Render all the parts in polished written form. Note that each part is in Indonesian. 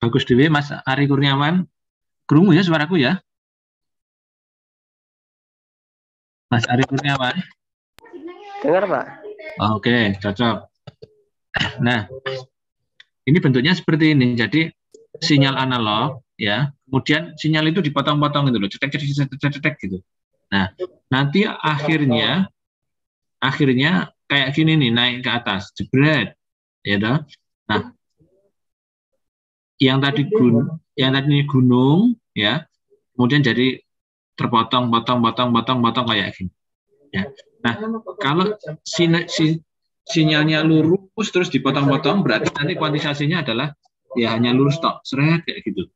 Bagus Dewi, Mas Ari Kurniawan. Krungu ya suaraku ya, Mas Ari Kurniawan. Dengar, Pak. Oke, cocok. Nah, ini bentuknya seperti ini. Jadi sinyal analog ya, kemudian sinyal itu dipotong-potong gitu loh, cetek cetek cetek cetek cetek gitu. Nah, nanti akhirnya kayak gini nih, naik ke atas, jebret, ya toh. Nah, yang tadi gunung ya, kemudian jadi terpotong, potong, potong, potong, potong kayak gini. Ya. Nah, kalau sinyalnya lurus terus dipotong-potong, berarti nanti kuantisasinya adalah ya hanya lurus tok, seret kayak gitu.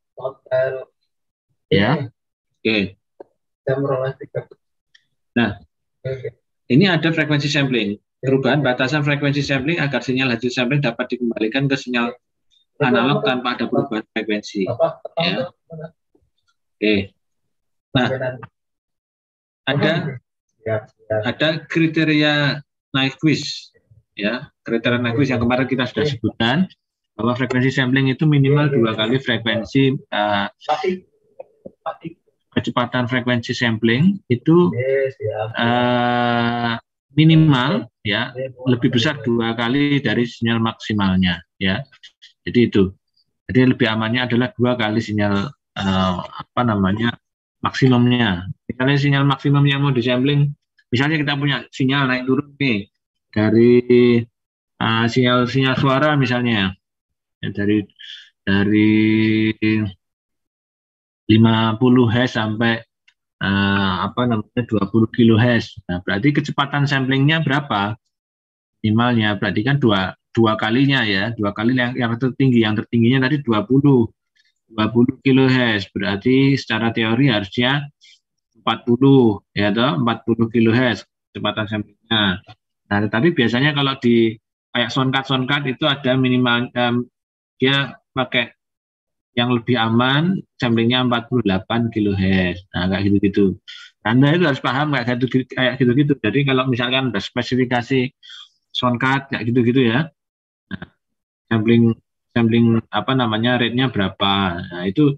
Ya, oke. Nah, ini ada frekuensi sampling. Perubahan batasan frekuensi sampling agar sinyal hasil sampling dapat dikembalikan ke sinyal analog tanpa ada perubahan frekuensi. Ya. Oke. Nah, ada kriteria Nyquist, ya, kriteria Nyquist yang kemarin kita sudah sebutkan bahwa frekuensi sampling itu minimal 2 kali frekuensi kecepatan frekuensi sampling itu minimal ya lebih besar 2 kali dari sinyal maksimalnya ya. Jadi itu. Jadi lebih amannya adalah 2 kali sinyal maksimumnya. Misalnya sinyal maksimumnya mau disampling, misalnya kita punya sinyal naik turun nih dari sinyal suara misalnya ya, dari 50 Hz sampai 20 kHz. Nah, berarti kecepatan samplingnya berapa? Minimalnya berarti kan dua kalinya ya, 2 kali yang tertinggi. Yang tertingginya tadi 20 kHz. Berarti secara teori harusnya 40 ya toh, 40 kHz kecepatan samplingnya. Nah, tetapi biasanya kalau di kayak soundcard itu ada minimal dia pakai yang lebih aman samplingnya 48 kHz. Nah, kayak gitu-gitu. Anda itu harus paham kayak gitu-gitu. Jadi kalau misalkan ada spesifikasi soundcard kayak gitu-gitu ya. Nah, sampling sampling rate-nya berapa. Nah, itu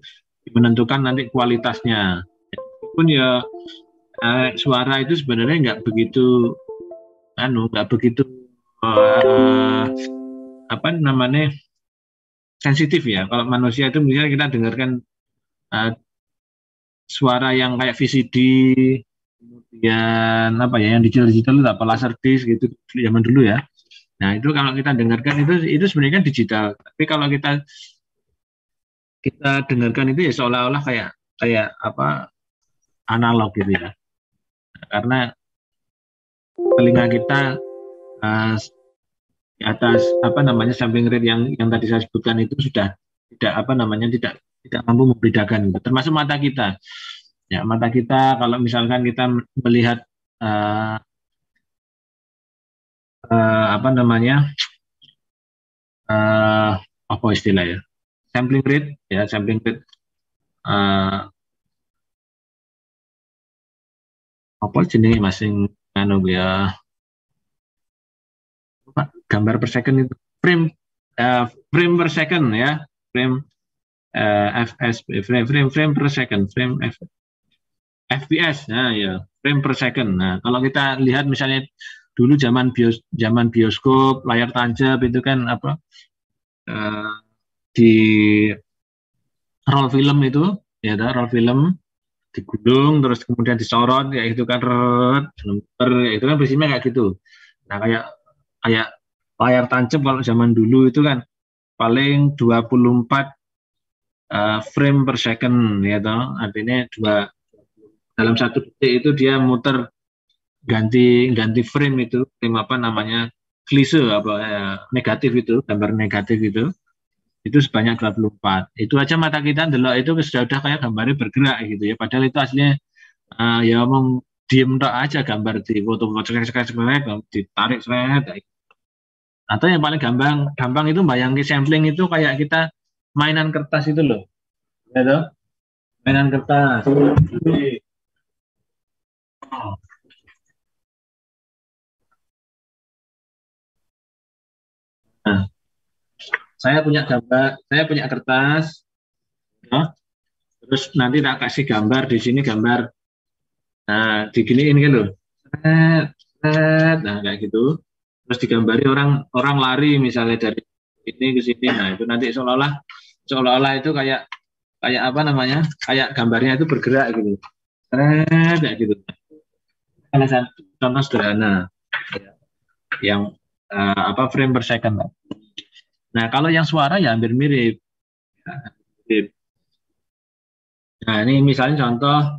menentukan nanti kualitasnya. Pun ya suara itu sebenarnya nggak begitu sensitif ya. Kalau manusia itu misalnya kita dengarkan suara yang kayak VCD, kemudian yang digital itu apa laser disc gitu zaman dulu ya. Nah itu kalau kita dengarkan itu sebenarnya kan digital. Tapi kalau kita dengarkan itu ya seolah-olah kayak kayak analog gitu ya. Karena telinga kita uh, di atas sampling rate yang tadi saya sebutkan itu sudah tidak mampu membedakan gitu. Termasuk mata kita. Ya, mata kita kalau misalkan kita melihat uh, uh, apa namanya apa istilah ya sampling rate uh, apa jenis masing anu ya gambar per second itu frame per second ya frame fs frame per second fps nah ya frame per second. Nah kalau kita lihat misalnya dulu zaman bioskop layar tancap itu kan uh, di roll film itu ya roll film digulung terus kemudian disorot ya itu kan itu kan prinsipnya kayak gitu. Nah kayak kayak layar tancap kalau zaman dulu itu kan paling 24 frame per second ya toh artinya dalam 1 detik itu dia muter ganti ganti frame klise negatif itu gambar negatif itu sebanyak 24. Itu aja mata kita delok itu sudah kayak gambarnya bergerak gitu ya. Padahal itu aslinya ya omong diem tok aja gambar di foto-foto ditarik seret. Atau yang paling gampang gampang itu bayangin sampling itu kayak kita mainan kertas itu loh. Ya toh? Mainan kertas. Nah, saya punya gambar, saya punya kertas, ya. Terus nanti tak kasih gambar di sini gambar, nah diginiin kan loh, nah kayak gitu. Terus digambari orang orang lari misalnya dari ini ke sini, nah itu nanti seolah-olah itu kayak kayak apa namanya, kayak gambarnya itu bergerak gitu, kayak gitu. Salah satu contoh sederhana ya, yang apa frame per second. Nah kalau yang suara ya hampir mirip. Nah ini misalnya contoh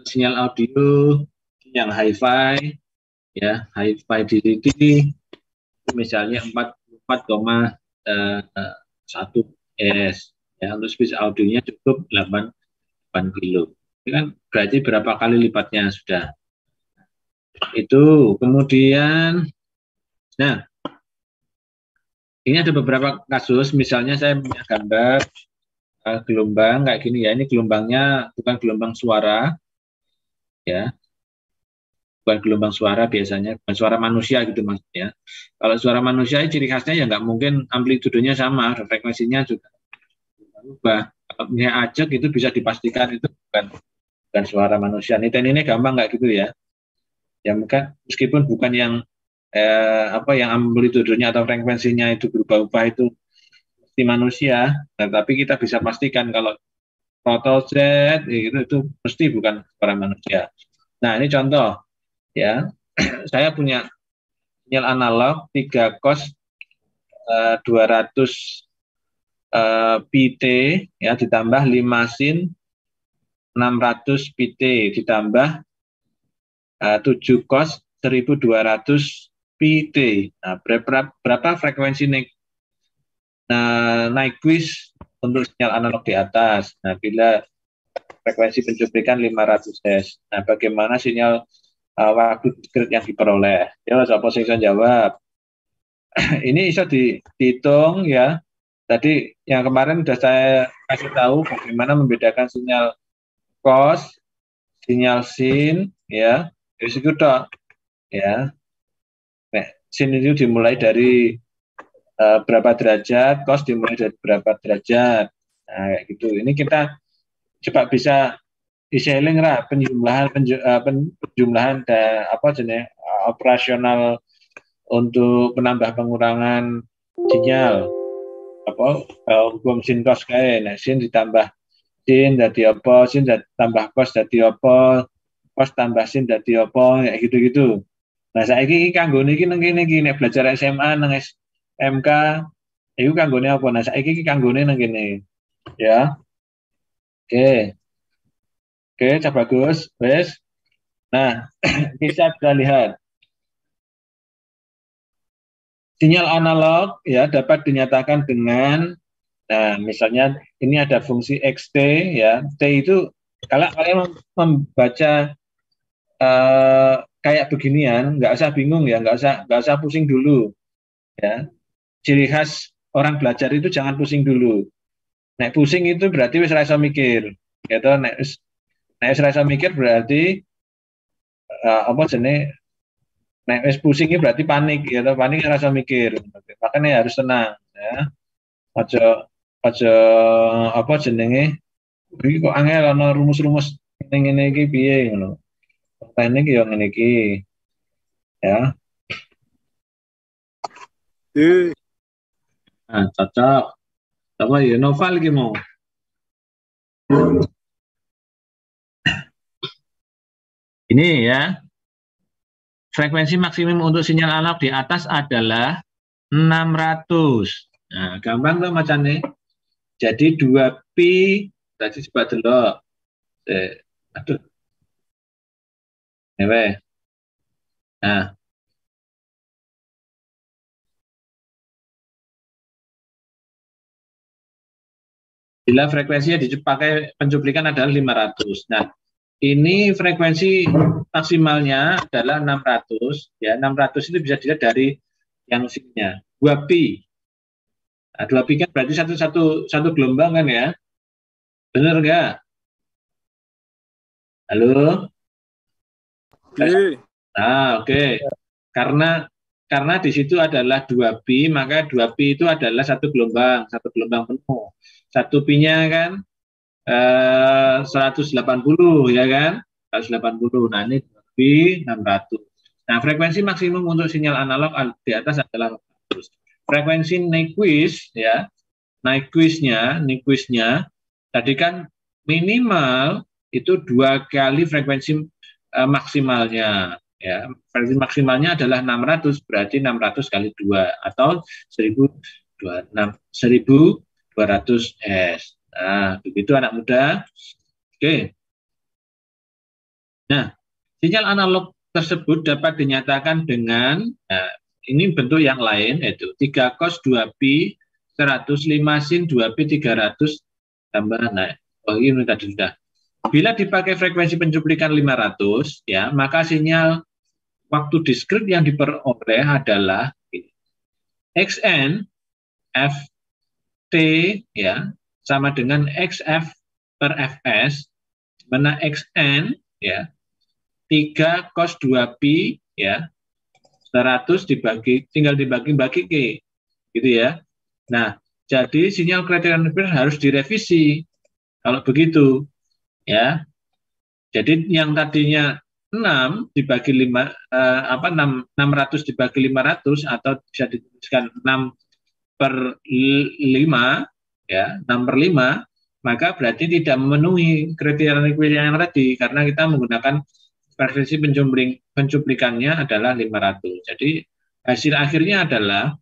sinyal audio yang hi-fi ya, hi-fi DVD misalnya 44,1 S ya, untuk speed audionya cukup 8 kilo. Ini kan berarti berapa kali lipatnya sudah itu. Kemudian nah ini ada beberapa kasus, misalnya saya punya gambar gelombang kayak gini ya, ini gelombangnya bukan gelombang suara ya, bukan gelombang suara, biasanya bukan suara manusia gitu maksudnya. Kalau suara manusia ciri khasnya ya nggak mungkin amplitudenya sama, frekuensinya juga berubah. Kalau misalnya ajak itu bisa dipastikan itu bukan suara manusia. Ini gampang nggak gitu ya? Ya mungkin meskipun bukan yang apa yang amplitudenya atau frekuensinya itu berubah-ubah itu mesti manusia, nah, tapi kita bisa pastikan kalau Proto Z itu mesti bukan suara manusia. Nah ini contoh ya, saya punya sinyal analog 3 cos 200 PT ya, ditambah 5 sin 600 PT ditambah 7 cos 1200 PT. Nah, berapa frekuensi Nyquist untuk sinyal analog di atas? Nah, bila frekuensi pencuplikan 500 Hz. Nah, bagaimana sinyal waktu diskret yang diperoleh? Ya, siapa sing jawab? Ini bisa dihitung ya. Tadi yang kemarin sudah saya kasih tahu bagaimana membedakan sinyal cos, sinyal sin, ya, itu dok, ya. Nah, sin itu dimulai dari berapa derajat, cos dimulai dari berapa derajat. Nah, kayak gitu. Ini kita coba bisa di-sharing lah penjumlahan apa jenis operasional untuk penambah pengurangan sinyal apa hukum sin cos kae. Nah, sin ditambah sin jadi apa, sin tambah cos jadi apa, cos tambah sin jadi apa, kayak gitu-gitu. Nah, saiki kanggo niki nang kene iki nek belajar SMA nang SMK iku kanggone apa? Nah, saiki iki kanggone nang kene. Ya. Oke. Oke, coba bagus. Wes. Nah, bisa kita lihat sinyal analog ya dapat dinyatakan dengan, nah misalnya ini ada fungsi xt ya, t itu kalau kalian membaca kayak beginian nggak usah bingung ya, nggak usah pusing dulu ya. Ciri khas orang belajar itu jangan pusing dulu. Nek pusing itu berarti wis ra iso mikir. Gitu, nek wis ra iso mikir berarti apa jenis, nek wis pusing itu berarti panik gitu, panik ra iso mikir. Makanya harus tenang ya. Aja aja apa jenenge iki kok angel ana rumus-rumus ngene iki piye ngono. Teknik yo ngene iki ya. Nah, cocok. Apa ya novel iki mau. Ini ya. Frekuensi maksimum untuk sinyal analog di atas adalah 600. Nah, gampang tuh macamnya. Jadi 2pi tadi coba delok. Aduh. Ewe. Nah, bila frekuensinya dipakai pencuplikan adalah 500. Nah, ini frekuensi maksimalnya adalah 600. Ya, 600 itu bisa dilihat dari yang sinnya 2pi. Nah, 2pi kan berarti satu gelombang kan ya? Benar nggak? Halo? Nah, oke. Karena karena di situ adalah 2pi, maka 2pi itu adalah satu gelombang penuh. Satu pi-nya kan 180 ya kan? 180. Nah, ini 2pi 600. Nah, frekuensi maksimum untuk sinyal analog di atas adalah 400. Frekuensi Nyquist ya. Nyquist-nya tadi kan minimal itu 2 kali frekuensi maksimalnya ya. Frekuensi maksimalnya adalah 600, berarti 600 kali 2 atau 1200 Hz. Nah, begitu anak muda. Oke. Nah, sinyal analog tersebut dapat dinyatakan dengan ini bentuk yang lain, yaitu 3 cos 2pi 100, 5 sin 2pi 300 tambah. Nah, ini tadi sudah. Bila dipakai frekuensi pencuplikan 500 ya, maka sinyal waktu diskrit yang diperoleh adalah Xn Ft ya sama dengan Xf per Fs, mana Xn ya 3 cos 2pi ya 100 tinggal dibagi-bagi gitu ya. Nah, jadi sinyal kriterion harus direvisi kalau begitu ya. Jadi yang tadinya 6 dibagi 5 600 dibagi 500 atau bisa dituliskan 6 per 5 ya, 6 per 5, maka berarti tidak memenuhi kriteria yang tadi karena kita menggunakan frekuensi pencuplikannya adalah 500. Jadi hasil akhirnya adalah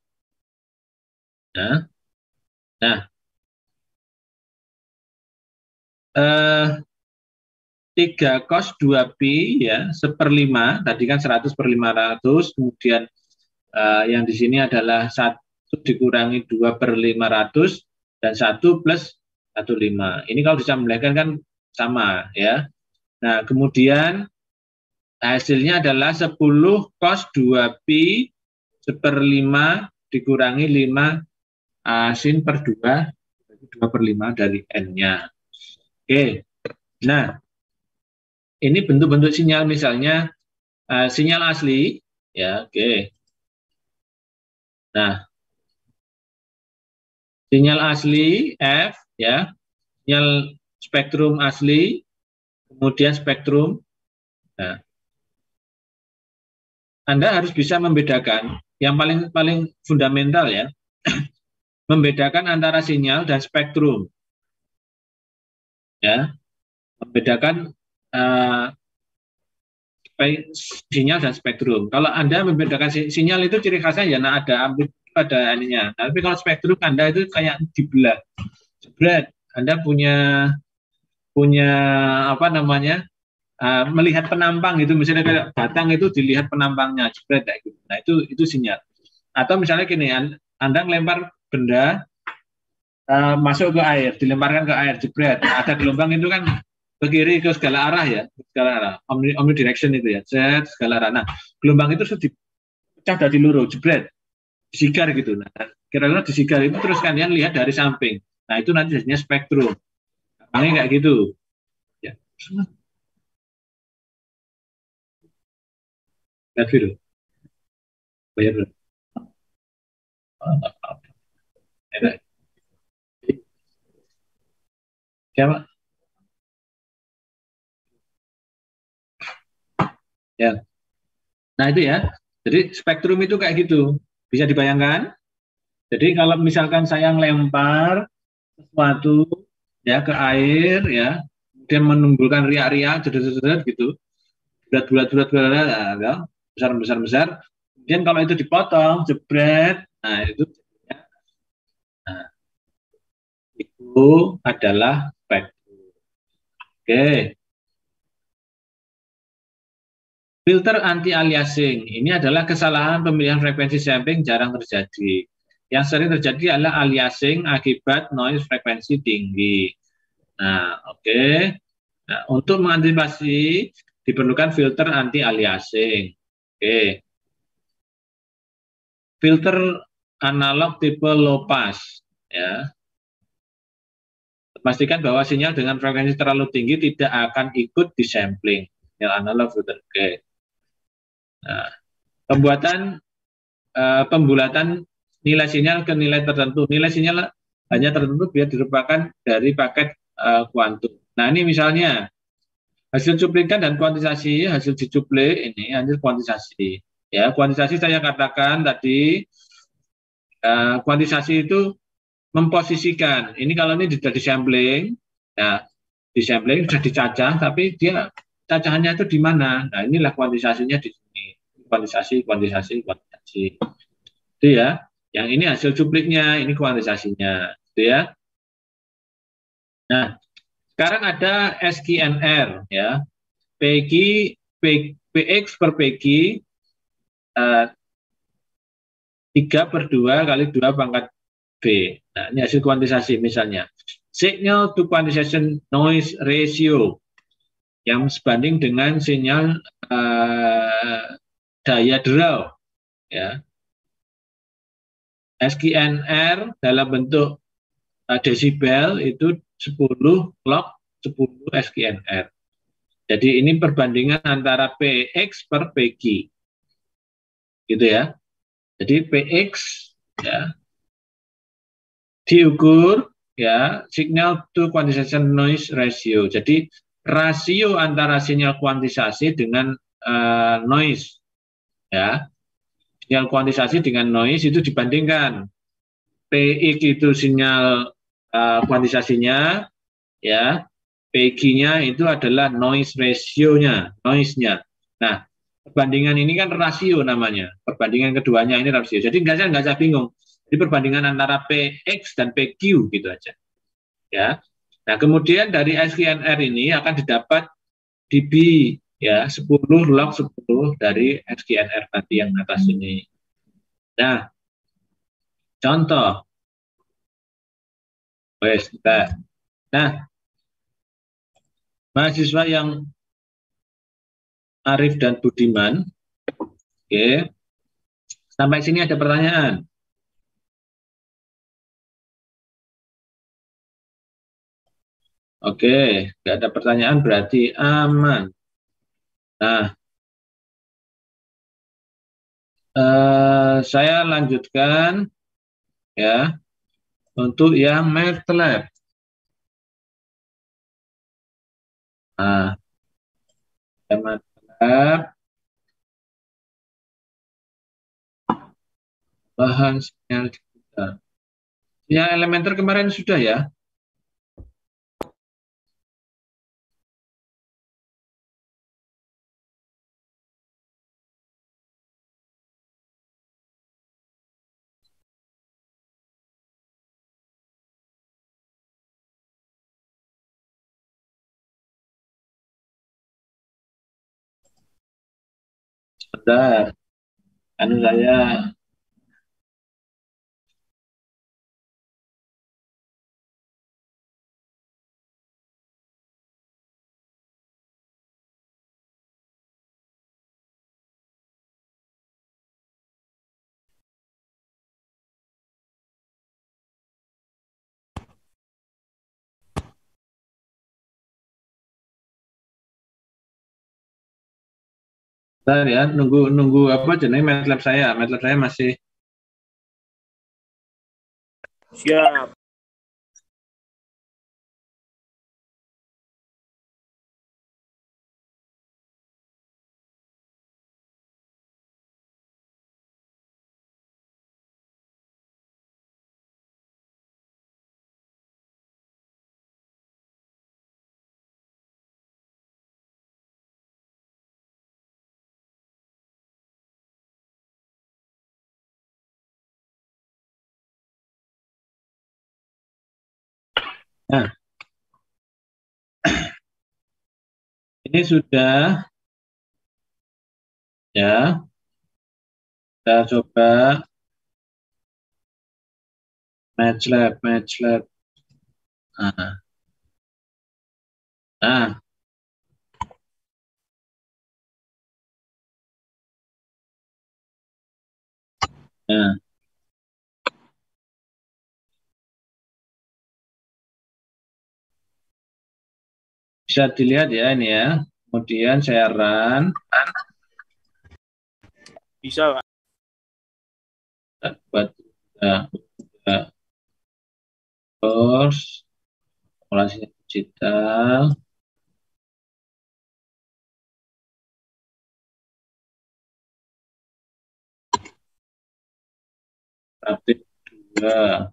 3 cos 2pi ya 1/5, tadi kan 100 per 500, kemudian yang di sini adalah 1 dikurangi 2 per 500 dan 1 plus 1/5. Ini kalau disambungkan kan sama ya. Nah, kemudian hasilnya adalah 10 cos 2pi 1/5 dikurangi 5 sin per 2 per 5 dari n-nya. Oke. Nah, ini bentuk-bentuk sinyal, misalnya sinyal asli ya. Oke. Nah, sinyal asli F ya, sinyal spektrum asli, kemudian spektrum. Nah, Anda harus bisa membedakan yang paling fundamental ya, membedakan antara sinyal dan spektrum. Ya, membedakan sinyal dan spektrum. Kalau Anda membedakan sinyal itu ciri khasnya ya ada ininya. Tapi kalau spektrum Anda itu kayak dibelah. Jebret, Anda punya apa namanya? Melihat penampang itu, misalnya kayak batang itu dilihat penampangnya, jebret kayak gitu. Nah, itu sinyal. Atau misalnya gini, Anda melempar benda masuk ke air, dilemparkan ke air, jebret. Ada gelombang itu kan ke kiri ke segala arah ya, segala arah, omnidirection itu ya, segala arah. Nah, gelombang itu sudah dipecah dari luruh, jebret, disigar gitu. Nah, kira-kira disigar itu terus kalian lihat dari samping. Nah, itu nanti jadinya spektrum. Ini kayak gitu. Ya. Lihat video. Bayar dulu. Siapa? Ya. Nah, itu ya. Jadi spektrum itu kayak gitu. Bisa dibayangkan? Jadi kalau misalkan saya ngelempar sesuatu ya ke air ya, kemudian menimbulkan riak-riak gitu, bulat-bulat ya, besar. Kemudian kalau itu dipotong, jebret, nah itu adalah spektrum. Oke. Filter anti-aliasing ini adalah kesalahan pemilihan frekuensi sampling jarang terjadi. Yang sering terjadi adalah aliasing akibat noise frekuensi tinggi. Nah, oke. Nah, untuk mengantisipasi diperlukan filter anti-aliasing. Oke. Filter analog tipe low pass ya. Pastikan bahwa sinyal dengan frekuensi terlalu tinggi tidak akan ikut di sampling. Sinyal analog filter. Oke. Nah, pembuatan pembulatan nilai sinyal ke nilai tertentu. Nilai sinyal hanya tertentu biar dirupakan dari paket kuantum. Nah, ini misalnya hasil cuplikan dan kuantisasi, hasil dicuplik ini hasil kuantisasi. Ya, kuantisasi saya katakan tadi, kuantisasi itu memposisikan. Ini kalau ini sudah disampling, ya disampling sudah dicacah, tapi dia cacahannya itu di mana? Nah, inilah kuantisasinya di sini. Kuantisasi, kuantisasi, kuantisasi. Itu ya. Yang ini hasil cupliknya, ini kuantisasinya, gitu ya. Nah, sekarang ada SQNR ya. PQ PX per PQ 3/2 kali 2 pangkat B. Nah, ini hasil kuantisasi misalnya. Signal to quantization noise ratio yang sebanding dengan sinyal daya derau. Ya. SQNR dalam bentuk desibel itu 10 log 10 SQNR. Jadi ini perbandingan antara PX per PQ. Gitu ya. Jadi PX ya diukur ya signal to quantization noise ratio. Jadi rasio antara sinyal kuantisasi dengan noise ya. Sinyal kuantisasi dengan noise itu dibandingkan. PX itu sinyal kuantisasinya ya. PG-nya itu adalah noise ratio-nya, noise-nya. Nah, perbandingan ini kan rasio namanya. Perbandingan keduanya ini rasio. Jadi nggak usah bingung. Jadi perbandingan antara PX dan PQ gitu aja. Ya. Nah, kemudian dari SQNR ini akan didapat dB ya 10 log 10 dari SQNR tadi yang atas ini. Nah, contoh. Wes, nah, mahasiswa yang Arif dan Budiman, oke. Sampai sini ada pertanyaan. Oke, nggak ada pertanyaan berarti aman. Nah, saya lanjutkan ya untuk yang MATLAB. Nah, MATLAB bahan sinyal digital. Sinyal elementer kemarin sudah ya. Sebentar, anu saya sebentar ya, nunggu apa jenis MATLAB saya masih Siap. Nah, ini sudah ya. Kita coba MATLAB. Nah, nah, nah. Bisa dilihat ya ini ya. Kemudian saya run. Bisa, Pak. dapat juga terus operasi digital praktik 2.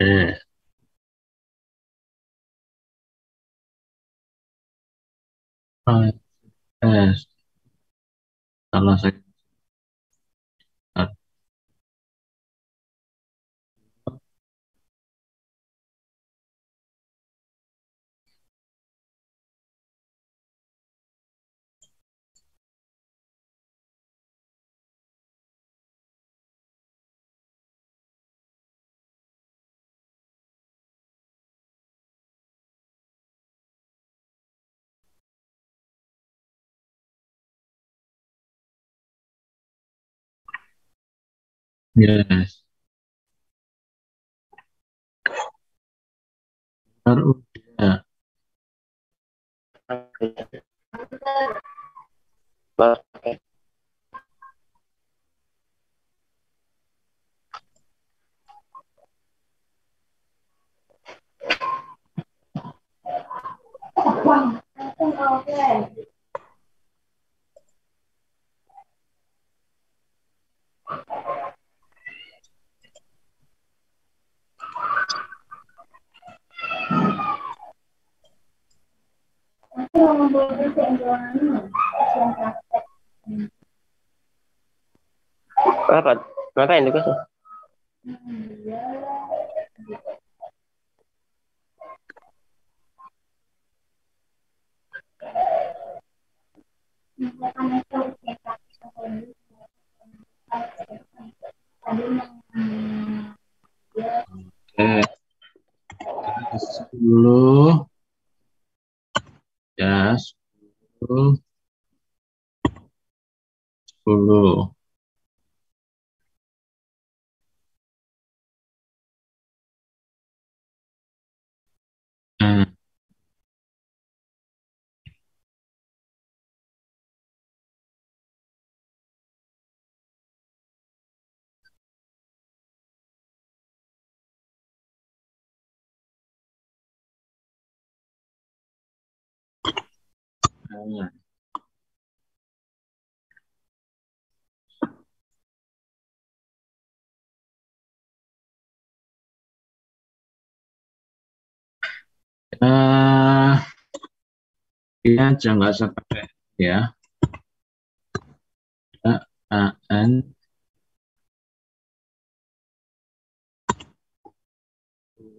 Eh, kalau saya yes, baru ya. Apa? Ngapain tugas? Oke, 10 ya, 10 10. Nah, nah. Ini aja nggak usah pakai ya. AN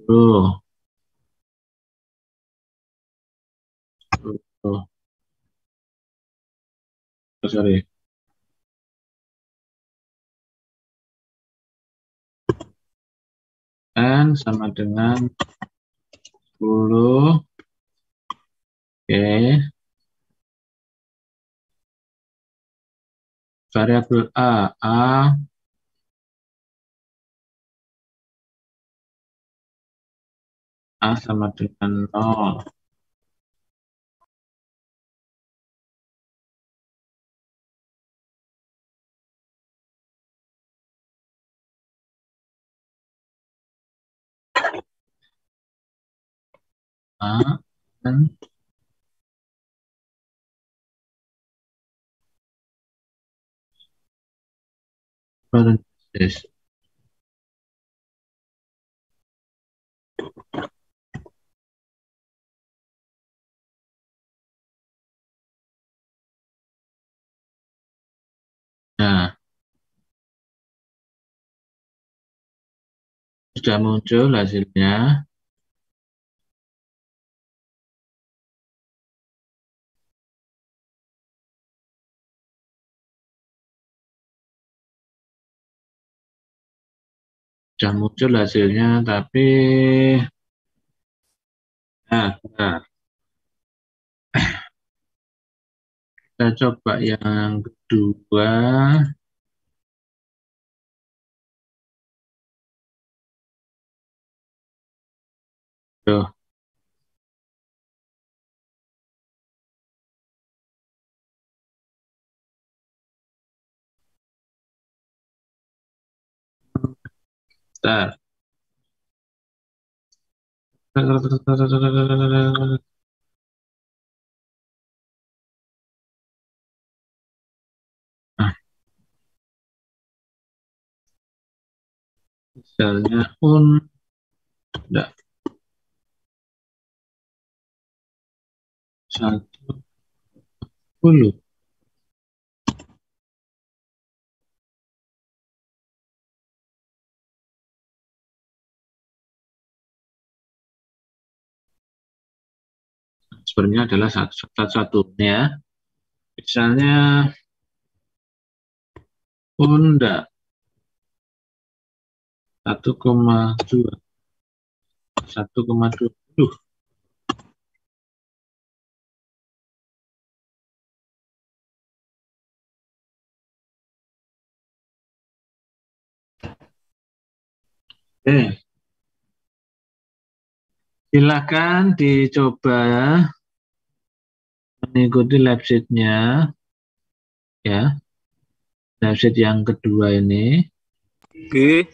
10. Oh, sorry. N sama dengan 10. Oke. Variabel A sama dengan 0. A dan parenthesis. Nah, sudah muncul hasilnya. Sudah muncul hasilnya, tapi Nah, kita coba yang kedua. Tuh. Bentar. Nah, misalnya enggak 110. Sebenarnya adalah satu ya. Misalnya Honda 1,2. 1,20. Silakan dicoba mengikuti lab sheet-nya ya. Lab sheet yang kedua ini. Oke.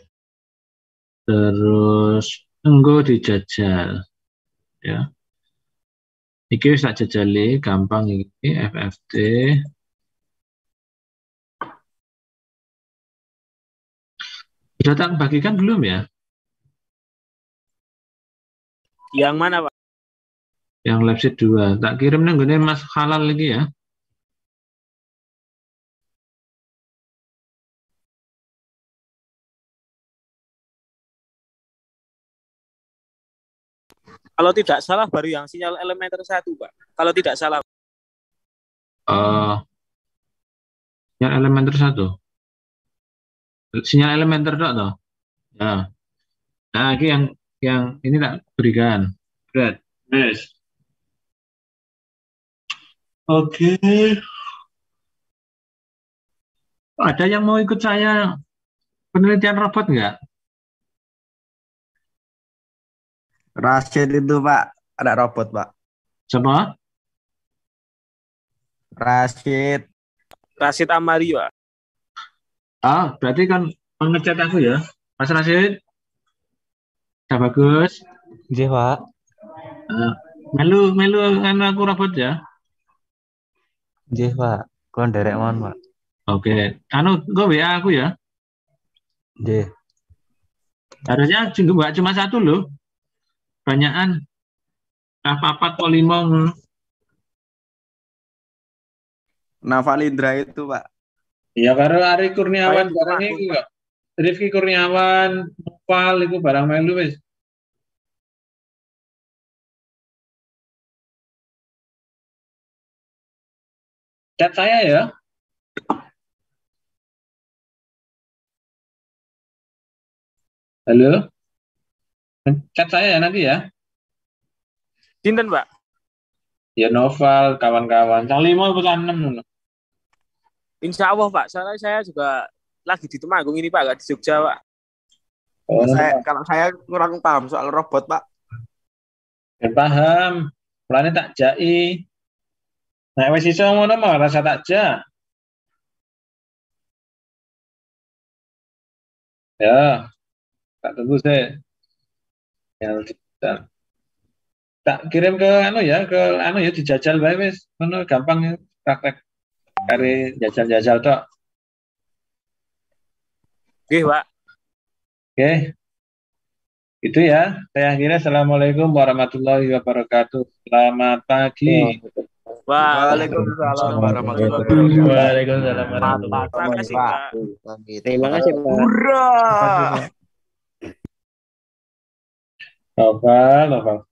Terus enggo dijajal ya. Iki wis tak jajali gampang iki FFT. Sudah tak bagikan belum ya? Yang mana, Pak? Yang lab sheet 2. Tak kirim nang gone Mas Halal lagi ya. Kalau tidak salah baru yang sinyal elementer 1, Pak. Kalau tidak salah. Sinyal elementer 1. Sinyal elementer dok toh. Ya. Nah, ini yang ini tak berikan. Berat. Yes. Oke. Ada yang mau ikut saya penelitian robot nggak? Rashid itu Pak, ada robot Pak. Siapa? Rashid. Rashid Amari, Pak. Berarti kan ngechat aku ya, Mas Rashid. Udah bagus. Iya Pak. Melu anu aku robot ya. Iya Pak. Kalau derek mohon Pak. Oke. Gue WA aku ya. Iya. Harusnya nggak cuma satu loh. Banyakan. Apa kok 5. Navalindra itu Pak. Iya, karena Ari Kurniawan barangnya itu kok. Rifki Kurniawan, Noval itu barang melu wis. Chat saya ya. Halo. Chat saya ya nanti ya. Sinten, Pak? Ya Noval, kawan-kawan. Yang 5 atau 6. Insya Allah, Pak. Soalnya saya juga lagi di Temanggung ini, Pak. Gak di Jogja, Pak. Kalau saya kurang paham soal robot Pak. Ben paham. Mulane tak jai. Nek wis iso ngono mah rasa tak ja. Ya, tak tunggu sih. Yang tak kirim ke ya dijajal bae wis. Ngono gampang ya praktek kari jajal-jajal tok. Oke, Pak. Oke. Itu ya. Saya akhirnya assalamualaikum warahmatullahi wabarakatuh. Selamat pagi. Waalaikumsalam warahmatullahi wabarakatuh. Waalaikumsalam warahmatullahi Terima kasih, Pak. Terima kasih Pak. Hurrah! Novel.